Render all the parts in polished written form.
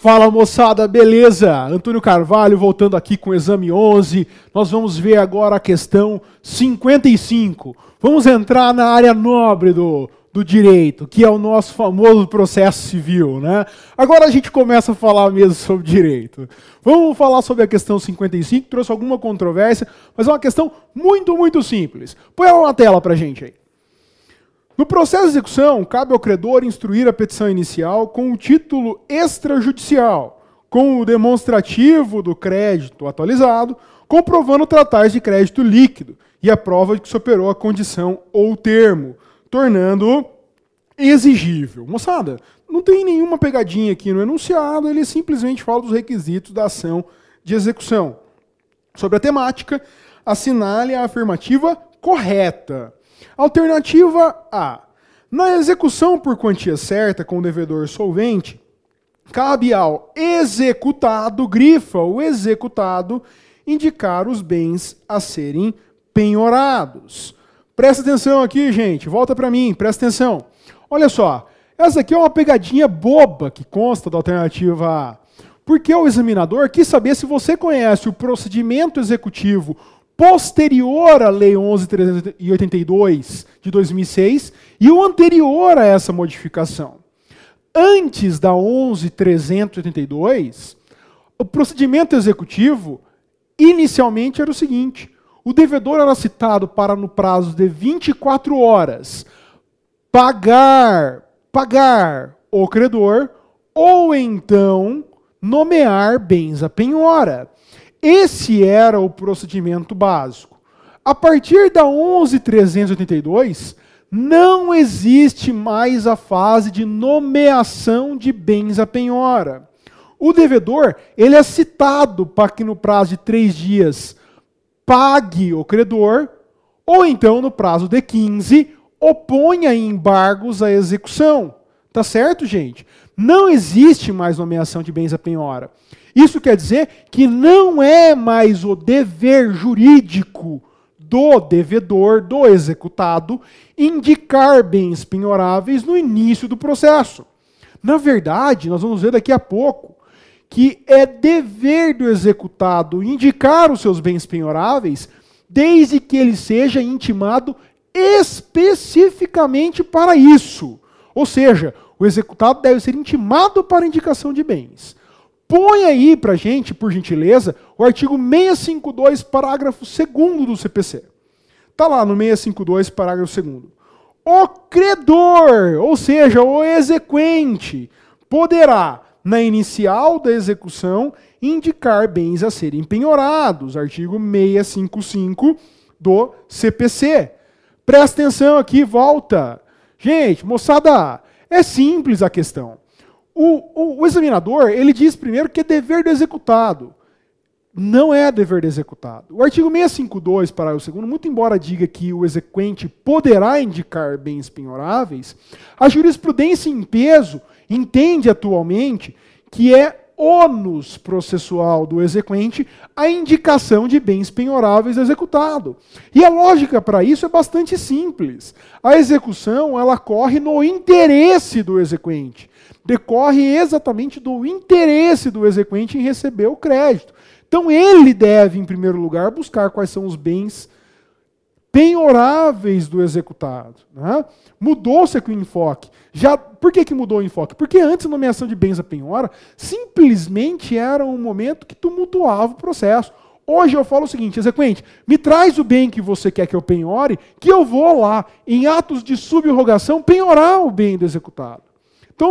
Fala moçada, beleza? Antônio Carvalho voltando aqui com o exame 11. Nós vamos ver agora a questão 55. Vamos entrar na área nobre do direito, que é o nosso famoso processo civil, né? Agora a gente começa a falar mesmo sobre direito. Vamos falar sobre a questão 55, que trouxe alguma controvérsia, mas é uma questão muito simples. Põe ela na tela pra gente aí. No processo de execução, cabe ao credor instruir a petição inicial com o título extrajudicial, com o demonstrativo do crédito atualizado, comprovando tratar-se de crédito líquido e a prova de que superou a condição ou termo, tornando-o exigível. Moçada, não tem nenhuma pegadinha aqui no enunciado, ele simplesmente fala dos requisitos da ação de execução. Sobre a temática, assinale a afirmativa correta. Alternativa A. Na execução por quantia certa com o devedor solvente, cabe ao executado, grifa o executado, indicar os bens a serem penhorados. Presta atenção aqui, gente. Volta para mim, presta atenção. Olha só, essa aqui é uma pegadinha boba que consta da alternativa A. Porque o examinador quis saber se você conhece o procedimento executivo posterior à Lei 11.382 de 2006 e o anterior a essa modificação. Antes da 11.382, o procedimento executivo inicialmente era o seguinte: o devedor era citado para, no prazo de 24 horas, pagar o credor ou então nomear bens à penhora. Esse era o procedimento básico. A partir da 11.382, não existe mais a fase de nomeação de bens à penhora. O devedor ele é citado para que no prazo de 3 dias pague o credor, ou então no prazo de 15, oponha embargos à execução. Tá certo, gente? Não existe mais nomeação de bens à penhora. Isso quer dizer que não é mais o dever jurídico do devedor, do executado, indicar bens penhoráveis no início do processo. Na verdade, nós vamos ver daqui a pouco que é dever do executado indicar os seus bens penhoráveis desde que ele seja intimado especificamente para isso. Ou seja, o executado deve ser intimado para indicação de bens. Põe aí para a gente, por gentileza, o artigo 652, parágrafo 2º do CPC. Está lá no 652, parágrafo 2º. O credor, ou seja, o exequente, poderá, na inicial da execução, indicar bens a serem penhorados. Artigo 655 do CPC. Presta atenção aqui, volta. Gente, moçada, é simples a questão. O examinador, ele diz primeiro que é dever do executado. Não é dever do executado. O artigo 652, parágrafo 2º, muito embora diga que o exequente poderá indicar bens penhoráveis, a jurisprudência em peso entende atualmente que é ônus processual do exequente a indicação de bens penhoráveis ao executado. E a lógica para isso é bastante simples. A execução, ela corre no interesse do exequente. Decorre exatamente do interesse do exequente em receber o crédito. Então ele deve, em primeiro lugar, buscar quais são os bens penhoráveis do executado. Né? Mudou-se aqui o enfoque. Por que mudou o enfoque? Porque antes a nomeação de bens à penhora simplesmente era um momento que tumultuava o processo. Hoje eu falo o seguinte: exequente, me traz o bem que você quer que eu penhore, que eu vou lá, em atos de subrogação, penhorar o bem do executado. Então a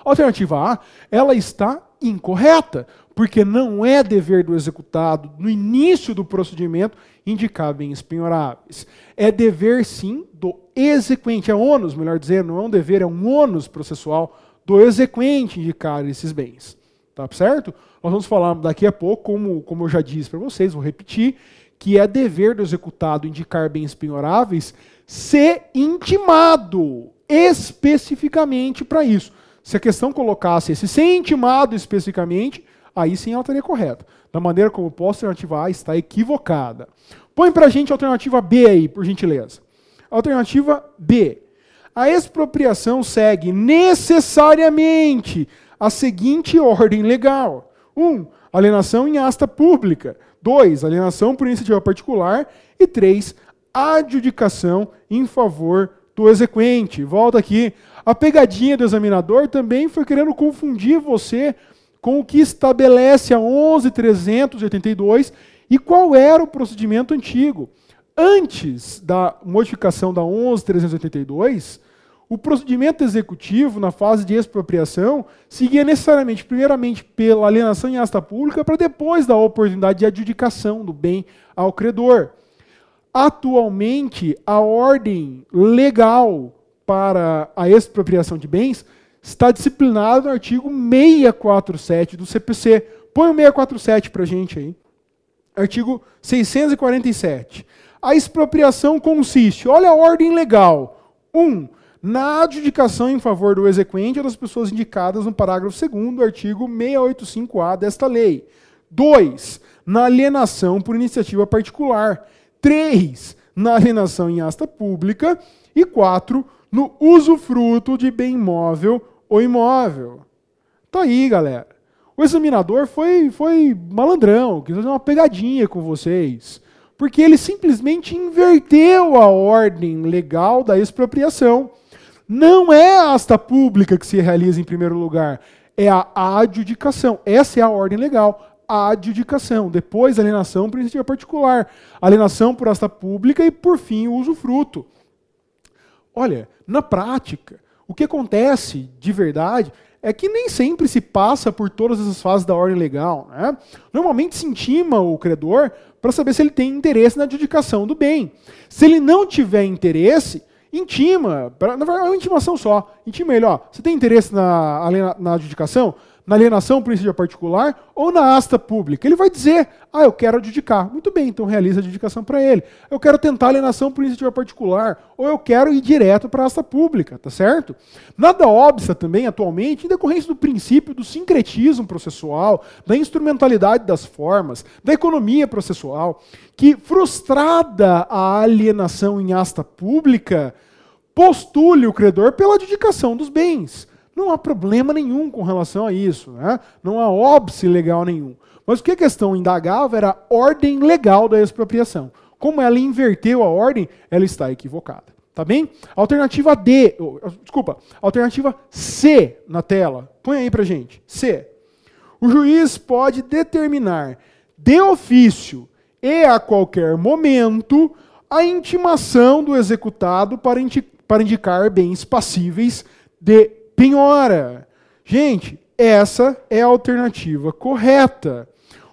alternativa A, ela está incorreta, porque não é dever do executado, no início do procedimento, indicar bens penhoráveis. É dever, sim, do exequente, é ônus, melhor dizer, não é um dever, é um ônus processual do exequente indicar esses bens. Tá certo? Nós vamos falar daqui a pouco, como eu já disse para vocês, vou repetir, que é dever do executado indicar bens penhoráveis se intimado especificamente para isso. Se a questão colocasse esse ser intimado especificamente, aí sim ela estaria correta. Da maneira como posto, a alternativa A está equivocada. Põe para a gente a alternativa B aí, por gentileza. Alternativa B. A expropriação segue necessariamente a seguinte ordem legal. 1. Alienação em asta pública. 2. Alienação por iniciativa particular. E 3. Adjudicação em favor do exequente. Volta aqui. A pegadinha do examinador também foi querendo confundir você com o que estabelece a 11.382 e qual era o procedimento antigo. Antes da modificação da 11.382, o procedimento executivo na fase de expropriação seguia necessariamente, primeiramente, pela alienação em asta pública, para depois dar a oportunidade de adjudicação do bem ao credor. Atualmente, a ordem legal para a expropriação de bens está disciplinada no artigo 647 do CPC. Põe o 647 para a gente aí. Artigo 647. A expropriação consiste, olha a ordem legal. 1. Na adjudicação em favor do exequente ou das pessoas indicadas no parágrafo 2º do artigo 685-A desta lei. 2. Na alienação por iniciativa particular. 3. Na alienação em asta pública. E 4. No usufruto de bem móvel ou imóvel. Tá aí, galera. O examinador foi malandrão, quis fazer uma pegadinha com vocês. Porque ele simplesmente inverteu a ordem legal da expropriação. Não é a asta pública que se realiza em primeiro lugar, é a adjudicação. Essa é a ordem legal, a adjudicação. Depois, a alienação por iniciativa particular, alienação por asta pública e, por fim, o usufruto. Olha, na prática, o que acontece de verdade é que nem sempre se passa por todas essas fases da ordem legal, né? Normalmente se intima o credor para saber se ele tem interesse na adjudicação do bem. Se ele não tiver interesse, intima, na verdade é uma intimação só, intima ele, ó, você tem interesse na adjudicação? Na alienação por iniciativa particular ou na asta pública? Ele vai dizer, eu quero adjudicar. Muito bem, então realiza a adjudicação para ele. Eu quero tentar alienação por iniciativa particular, ou eu quero ir direto para a asta pública, tá certo? Nada obsta também, atualmente, em decorrência do princípio do sincretismo processual, da instrumentalidade das formas, da economia processual, que, frustrada a alienação em asta pública, postule o credor pela adjudicação dos bens. Não há problema nenhum com relação a isso, né? Não há óbice legal nenhum. Mas o que a questão indagava era a ordem legal da expropriação. Como ela inverteu a ordem, ela está equivocada. Tá bem? Alternativa D, alternativa C na tela. Põe aí pra gente. C. O juiz pode determinar de ofício e a qualquer momento a intimação do executado para indicar bens passíveis de penhora. Gente, essa é a alternativa correta.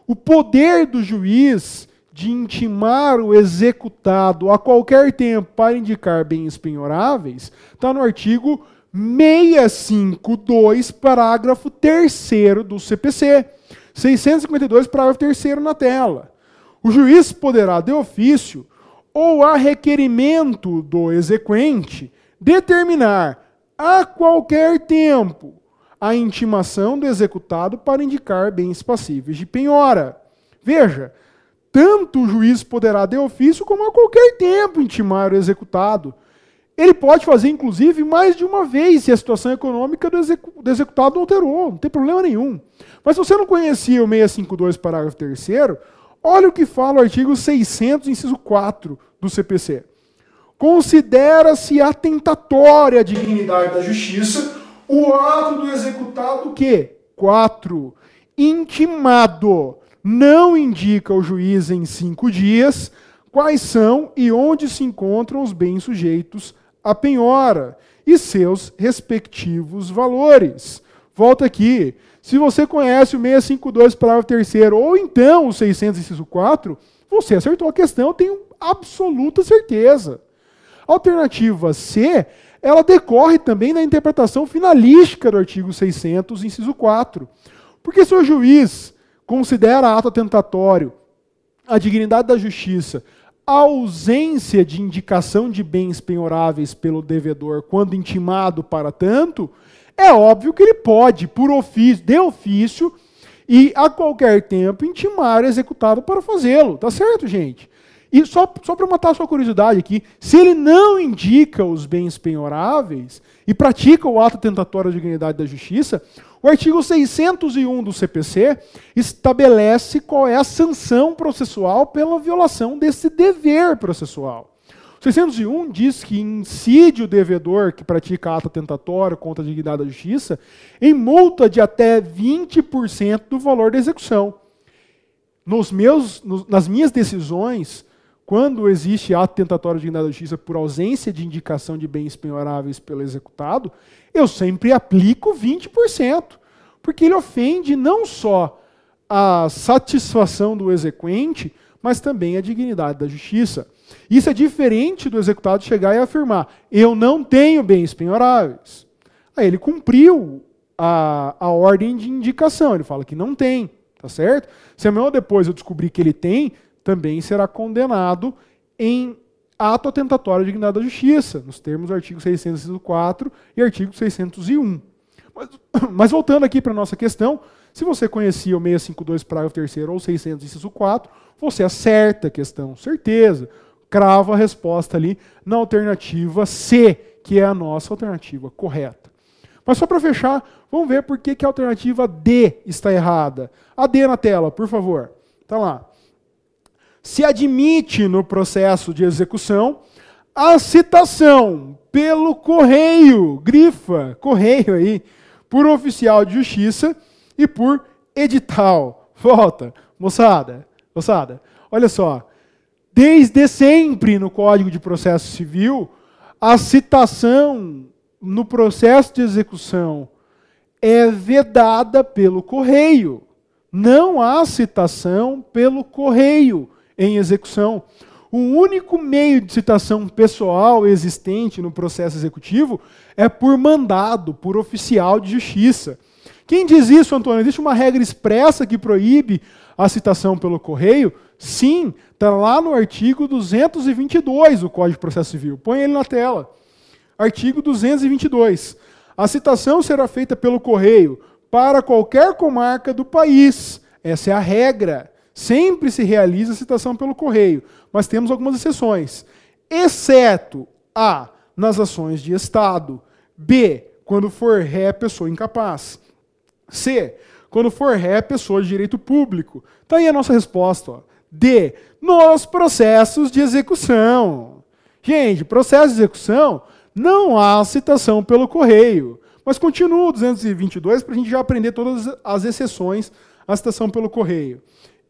O poder do juiz de intimar o executado a qualquer tempo para indicar bens penhoráveis está no artigo 652, parágrafo 3º do CPC. 652, parágrafo 3º na tela. O juiz poderá, de ofício ou a requerimento do exequente, determinar a qualquer tempo a intimação do executado para indicar bens passíveis de penhora. Veja, tanto o juiz poderá de ofício como a qualquer tempo intimar o executado. Ele pode fazer, inclusive, mais de uma vez se a situação econômica do executado alterou, não tem problema nenhum. Mas se você não conhecia o 652, parágrafo 3º, olha o que fala o artigo 600, inciso 4 do CPC. Considera-se atentatória à dignidade da justiça o ato do executado que, 4, intimado, não indica ao juiz em 5 dias quais são e onde se encontram os bens sujeitos à penhora e seus respectivos valores. Volta aqui. Se você conhece o 652, parágrafo 3º, ou então o 600, inciso 4, você acertou a questão, eu tenho absoluta certeza. A alternativa C, ela decorre também da interpretação finalística do artigo 600, inciso 4. Porque se o juiz considera ato atentatório a dignidade da justiça, a ausência de indicação de bens penhoráveis pelo devedor quando intimado para tanto, é óbvio que ele pode, por ofício, de ofício, e a qualquer tempo intimar o executado para fazê-lo. Tá certo, gente? E só para matar a sua curiosidade aqui, se ele não indica os bens penhoráveis e pratica o ato tentatório de dignidade da justiça, o artigo 601 do CPC estabelece qual é a sanção processual pela violação desse dever processual. O 601 diz que incide o devedor que pratica ato tentatório contra a dignidade da justiça em multa de até 20% do valor da execução. Nas minhas decisões, quando existe ato tentatório de dignidade da justiça por ausência de indicação de bens penhoráveis pelo executado, eu sempre aplico 20%, porque ele ofende não só a satisfação do exequente, mas também a dignidade da justiça. Isso é diferente do executado chegar e afirmar: eu não tenho bens penhoráveis. Aí ele cumpriu a ordem de indicação, ele fala que não tem, tá certo? Se amanhã ou depois eu descobrir que ele tem, também será condenado em ato atentatório à dignidade da justiça, nos termos do artigo 604 e artigo 601. Mas voltando aqui para a nossa questão, se você conhecia o 652, parágrafo 3º ou 600, inciso 4, você acerta a questão, certeza. Crava a resposta ali na alternativa C, que é a nossa alternativa correta. Mas só para fechar, vamos ver por que a alternativa D está errada. A D na tela, por favor. Está lá. Se admite no processo de execução a citação pelo correio, grifa, correio aí, por oficial de justiça e por edital. Volta, moçada, olha só. Desde sempre no Código de Processo Civil, a citação no processo de execução é vedada pelo correio. Não há citação pelo correio em execução. O único meio de citação pessoal existente no processo executivo é por mandado, por oficial de justiça. Quem diz isso, Antônio? Existe uma regra expressa que proíbe a citação pelo correio? Sim, está lá no artigo 222 do Código de Processo Civil. Põe ele na tela. Artigo 222. A citação será feita pelo correio para qualquer comarca do país. Essa é a regra. Sempre se realiza a citação pelo correio, mas temos algumas exceções. Exceto A, nas ações de Estado. B, quando for ré, pessoa incapaz. C, quando for ré, pessoa de direito público. Está aí a nossa resposta. Ó. D, nos processos de execução. Gente, processo de execução, não há citação pelo correio. Mas continua o 222 para a gente já aprender todas as exceções à citação pelo correio.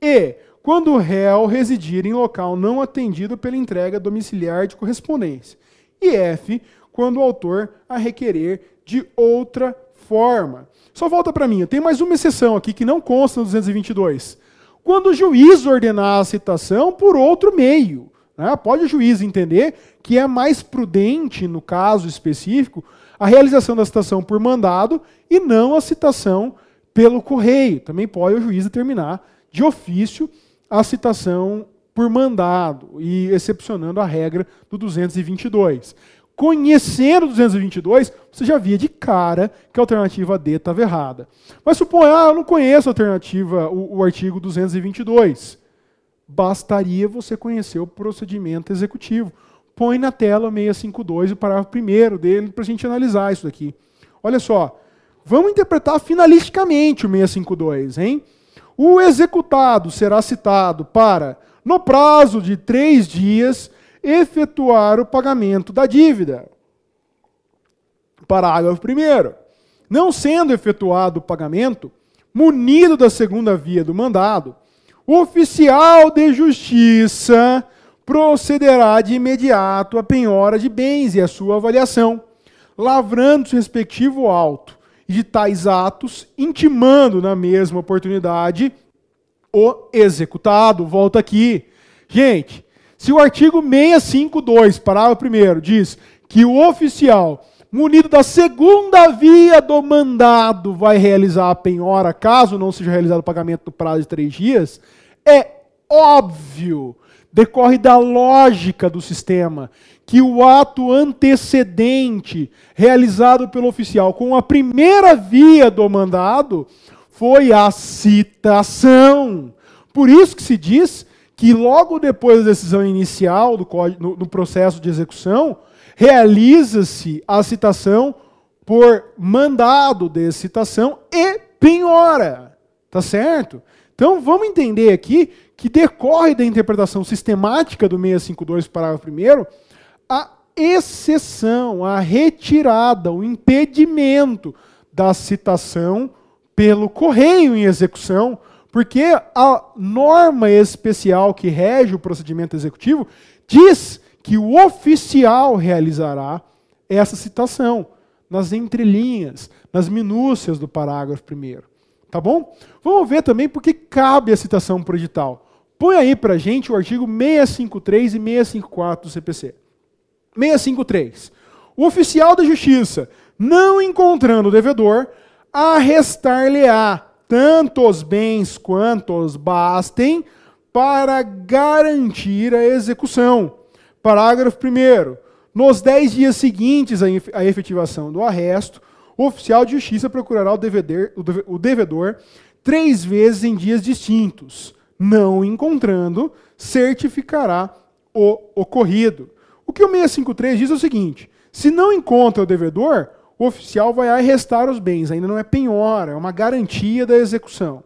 E, quando o réu residir em local não atendido pela entrega domiciliar de correspondência. E F, quando o autor a requerer de outra forma. Só volta para mim, tem mais uma exceção aqui que não consta no 222. Quando o juiz ordenar a citação por outro meio. Né? Pode o juiz entender que é mais prudente, no caso específico, a realização da citação por mandado e não a citação pelo correio. Também pode o juiz determinar de ofício a citação por mandado, e excepcionando a regra do 222. Conhecendo o 222, você já via de cara que a alternativa D estava errada. Mas suponha, eu não conheço a alternativa, o artigo 222. Bastaria você conhecer o procedimento executivo. Põe na tela 652, o parágrafo 1º dele, para a gente analisar isso daqui. Olha só, vamos interpretar finalisticamente o 652, hein? O executado será citado para, no prazo de 3 dias, efetuar o pagamento da dívida. Parágrafo 1º. Não sendo efetuado o pagamento, munido da segunda via do mandado, o oficial de justiça procederá de imediato à penhora de bens e à sua avaliação, lavrando-se o respectivo auto e de tais atos, intimando na mesma oportunidade o executado. Volta aqui. Gente, se o artigo 652, parágrafo 1º, diz que o oficial, munido da segunda via do mandado, vai realizar a penhora, caso não seja realizado o pagamento no prazo de 3 dias, é óbvio, decorre da lógica do sistema, que o ato antecedente realizado pelo oficial com a primeira via do mandado foi a citação. Por isso que se diz que logo depois da decisão inicial no processo de execução, realiza-se a citação por mandado de citação e penhora. Tá certo? Então vamos entender aqui que decorre da interpretação sistemática do 652, parágrafo 1º, a exceção, a retirada, o impedimento da citação pelo correio em execução, porque a norma especial que rege o procedimento executivo diz que o oficial realizará essa citação nas entrelinhas, nas minúcias do parágrafo 1º. Tá bom? Vamos ver também por que cabe a citação por edital. Põe aí pra gente o artigo 653 e 654 do CPC. 653. O oficial da justiça, não encontrando o devedor, arrestar-lhe-á tanto os bens quanto os bastem para garantir a execução. Parágrafo 1º. Nos 10 dias seguintes à efetivação do arresto, o oficial de justiça procurará o devedor 3 vezes em dias distintos. Não encontrando, certificará o ocorrido. O que o 653 diz é o seguinte: se não encontra o devedor, o oficial vai arrestar os bens, ainda não é penhora, é uma garantia da execução.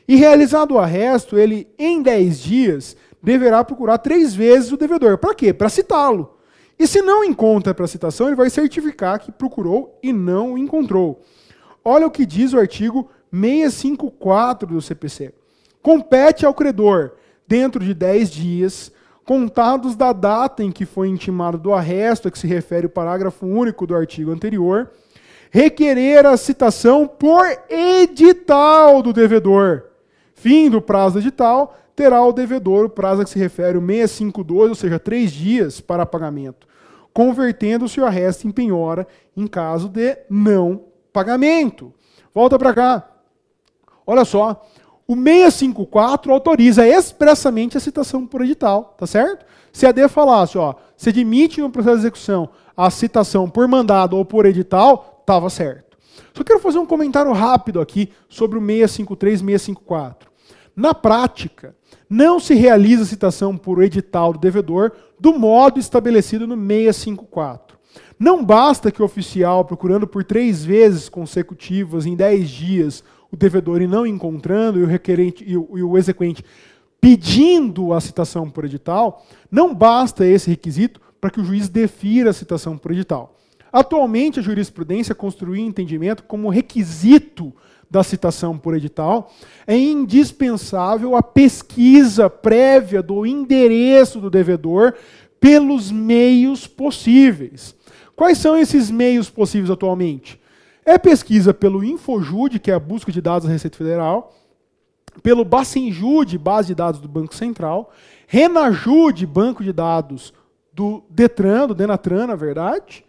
E realizado o arresto, ele, em 10 dias, deverá procurar 3 vezes o devedor. Para quê? Para citá-lo. E se não encontra para citação, ele vai certificar que procurou e não o encontrou. Olha o que diz o artigo 654 do CPC. Compete ao credor, dentro de 10 dias, contados da data em que foi intimado do arresto, a que se refere o parágrafo único do artigo anterior, requerer a citação por edital do devedor. Fim do prazo do edital, terá o devedor o prazo a que se refere o 652, ou seja, 3 dias para pagamento, convertendo-se o arresto em penhora em caso de não pagamento. Volta para cá. Olha só. O 654 autoriza expressamente a citação por edital, tá certo? Se a AD falasse, ó, se admite no processo de execução a citação por mandado ou por edital, estava certo. Só quero fazer um comentário rápido aqui sobre o 653 e 654. Na prática, não se realiza a citação por edital do devedor do modo estabelecido no 654. Não basta que o oficial, procurando por 3 vezes consecutivas em 10 dias, o devedor e não encontrando, e o requerente e o exequente pedindo a citação por edital, não basta esse requisito para que o juiz defira a citação por edital. Atualmente, a jurisprudência construiu entendimento como requisito da citação por edital, é indispensável a pesquisa prévia do endereço do devedor pelos meios possíveis. Quais são esses meios possíveis atualmente? É pesquisa pelo Infojude, que é a busca de dados da Receita Federal, pelo Bacenjude, base de dados do Banco Central, Renajude, banco de dados do Detran, do Denatran, na verdade,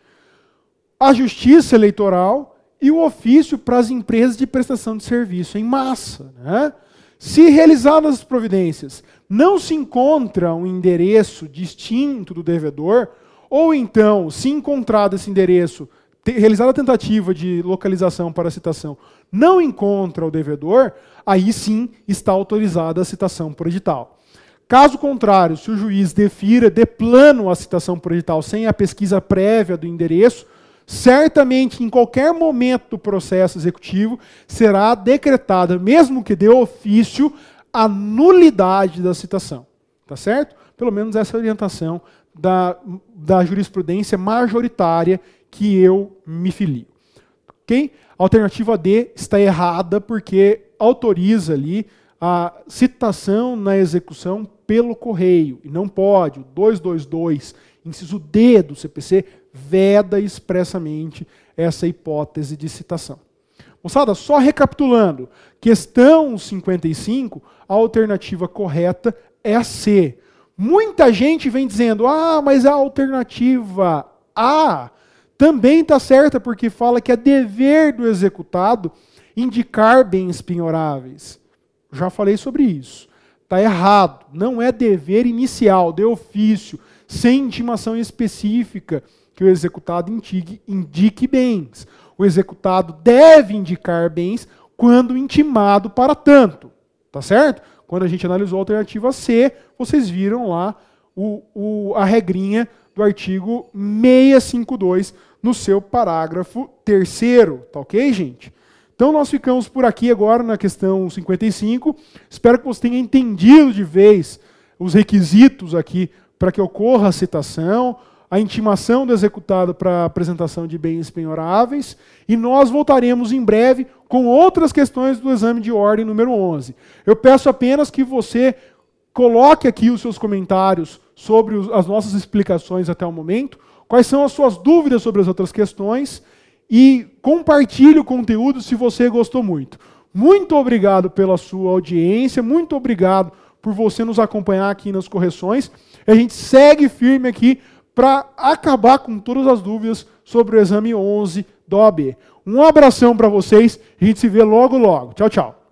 a Justiça Eleitoral e o ofício para as empresas de prestação de serviço em massa. Né? Se realizadas as providências, não se encontra um endereço distinto do devedor, ou então, se encontrado esse endereço, realizada a tentativa de localização para a citação, não encontra o devedor, aí sim está autorizada a citação por edital. Caso contrário, se o juiz defira de plano a citação por edital sem a pesquisa prévia do endereço, certamente em qualquer momento do processo executivo será decretada, mesmo que de ofício, a nulidade da citação. Tá certo? Pelo menos essa é a orientação da jurisprudência majoritária que eu me filio. Okay? A alternativa D está errada porque autoriza ali a citação na execução pelo correio. E não pode. O 222, inciso D do CPC, veda expressamente essa hipótese de citação. Moçada, só recapitulando. Questão 55, a alternativa correta é a C. Muita gente vem dizendo, mas a alternativa A também está certa, porque fala que é dever do executado indicar bens penhoráveis. Já falei sobre isso. Está errado. Não é dever inicial, de ofício, sem intimação específica, que o executado indique bens. O executado deve indicar bens quando intimado para tanto. Tá certo? Quando a gente analisou a alternativa C, vocês viram lá a regrinha do artigo 652 no seu parágrafo 3º, tá ok, gente? Então nós ficamos por aqui agora na questão 55. Espero que você tenha entendido de vez os requisitos aqui para que ocorra a citação, a intimação do executado para apresentação de bens penhoráveis, e nós voltaremos em breve com outras questões do exame de ordem número 11. Eu peço apenas que você coloque aqui os seus comentários sobre as nossas explicações até o momento, quais são as suas dúvidas sobre as outras questões, e compartilhe o conteúdo se você gostou muito. Muito obrigado pela sua audiência, muito obrigado por você nos acompanhar aqui nas correções. A gente segue firme aqui para acabar com todas as dúvidas sobre o exame 11 da OAB. Um abração para vocês, a gente se vê logo logo. Tchau, tchau.